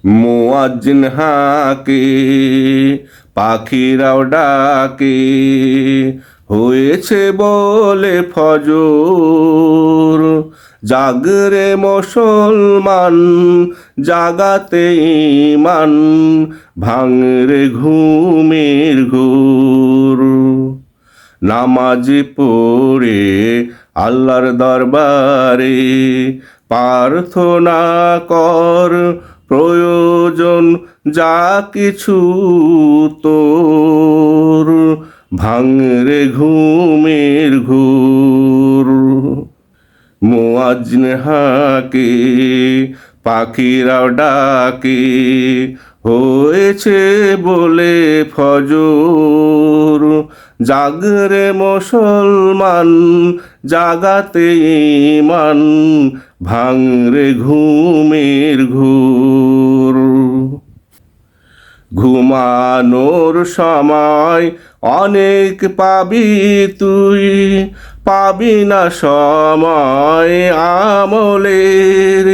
মুয়াজ্জিন হাঁকে, পাখিরাও ডাকে, হয়েছে বলে ফজর। জাগরে মুসলমান, জাগাতে ঈমান, ভাঙরে ঘুমের ঘোর। নামাজ পড়ে আল্লাহর দরবারে প্রার্থনা কর, প্রয়োজন যা কিছু তোর, ভাঙরে ঘুমের ঘোর। মুয়াজ্জিন হাঁকে, পাখিরাও ডাকে, হয়েছে বলে ফজর। জাগরে মুসলমান, জাগাতে ঈমান, ভাঙরে ঘুমের ঘোর। ঘুমানোর সময় অনেক পাবি তুই, পাবি না সময় আমলের।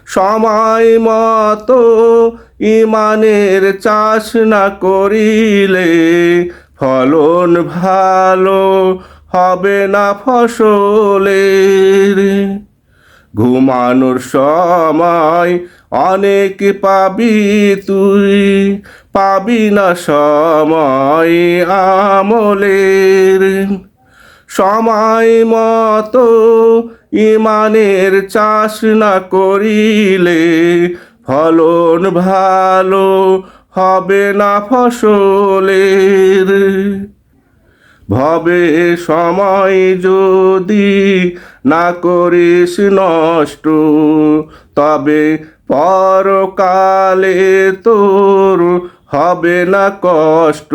সময় মতো ঈমানের চাষ না করিলে, ফলন ভালো হবে না ফসলের। ঘুমানোর সময় অনেক পাবি তুই, পাবি না সময় আমলের। সময় মতো ঈমানের চাষ না করিলে, ফলন ভালো হবে না ফসলের। ভবে সময় যদি না করিস নষ্ট, তবে পরকালে তোর হবে না কষ্ট।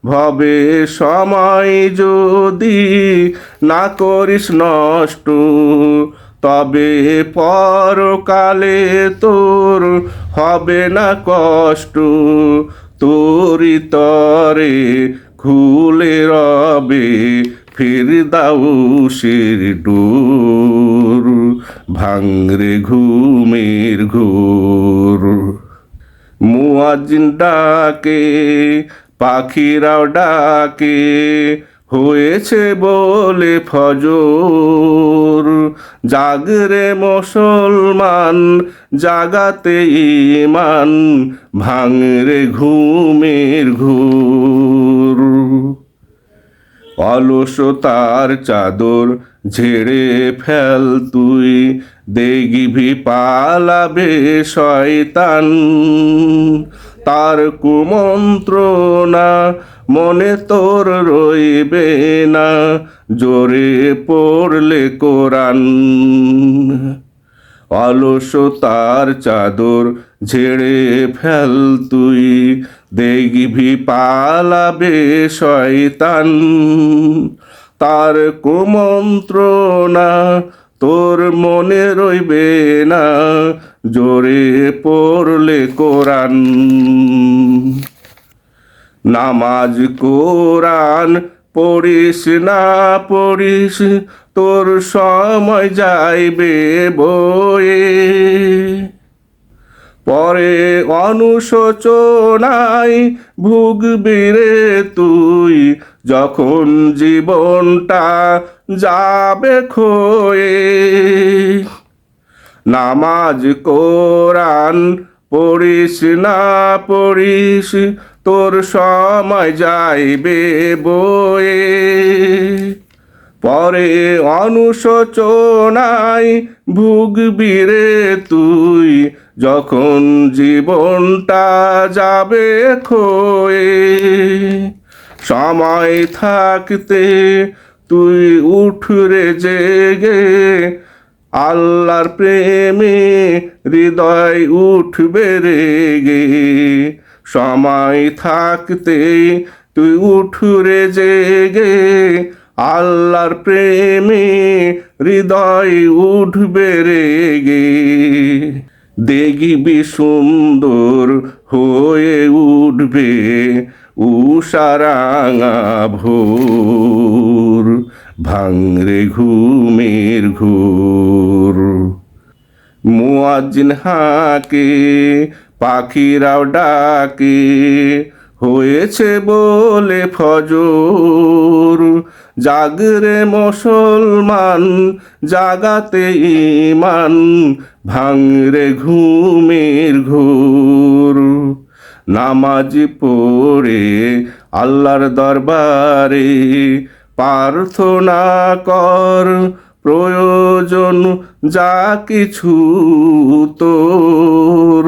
ভবে সময় যদি না করিস নষ্ট, তবে পরকালে তোর হবে না কষ্ট। তোরি তরে খুলে রবে ফিরদাউসের ডোর, ভাঙরে ঘুমের ঘোর। মুয়াজ্জিন ডাকে, পাখিরাও ডাকে, হয়েছে বলে ফজর। জাগরে মুসলমান, জাগাতে ঈমান, ভাঙরে ঘুমের ঘোর। অলসতার চাদর ঝেড়ে ফেল তুই, দেখবি পালাবে শয়তান। তার কুমন্ত্রণা মনে তোর রইবে না, জোরে পড়লে কোরআন। অলসতার চাদর ঝেড়ে ফেল তুই, দেখবি পালাবে শয়তান। তার কুমন্ত্রণা তোর মনে রইবে না, জোরে পড়লে কোরআন। নামাজ কোরআন পড়িস না পড়িস, তোর সময় যাইবে বয়ে। পরে অনুশোচনায় ভুগবি রে তুই, যখন জীবনটা যাবে ক্ষয়ে। নামাজ কোরআন পড়িস না পড়িস, তোর সময় যাইবে বয়ে। পরে অনুশোচনায় ভুগবি রে তুই, যখন জীবনটা যাবে ক্ষয়ে। সময় থাকতে তুই উঠ রে জেগে, আল্লাহর প্রেমে হৃদয় উঠবে রেগে। সময় থাকতে তুই উঠ রে জেগে, আল্লাহর প্রেমে হৃদয় উঠবে রেগে। দেখবি সুন্দর হয়ে উঠবে উষারাঙা ভোর, ভাঙরে ঘুমের ঘোর। মুয়াজ্জিন হাঁকে, পাখিরাও ডাকে, হয়েছে বলে ফজর। জাগরে মুসলমান, জাগাতে ঈমান, ভাঙরে ঘুমের ঘোর। নামাজ পড়ে আল্লাহর দরবারে প্রার্থনা কর, প্রয়োজন যা কিছু তোর,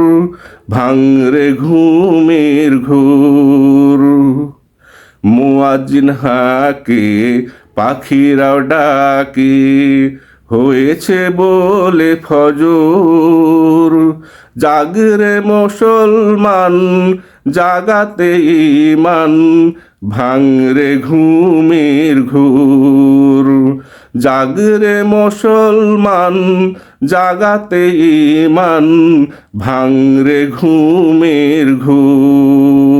ভাঙরে ঘুমের ঘোর। মুয়াজ্জিন হাঁকে, পাখিরাও ডাকে, হয়েছে বলে ফজর। জাগরে মুসলমান, জাগাতে ঈমান, ভাঙরে ঘুমের ঘোর। জাগরে মুসলমান, জাগাতে ঈমান, ভাঙরে ঘুমের ঘোর।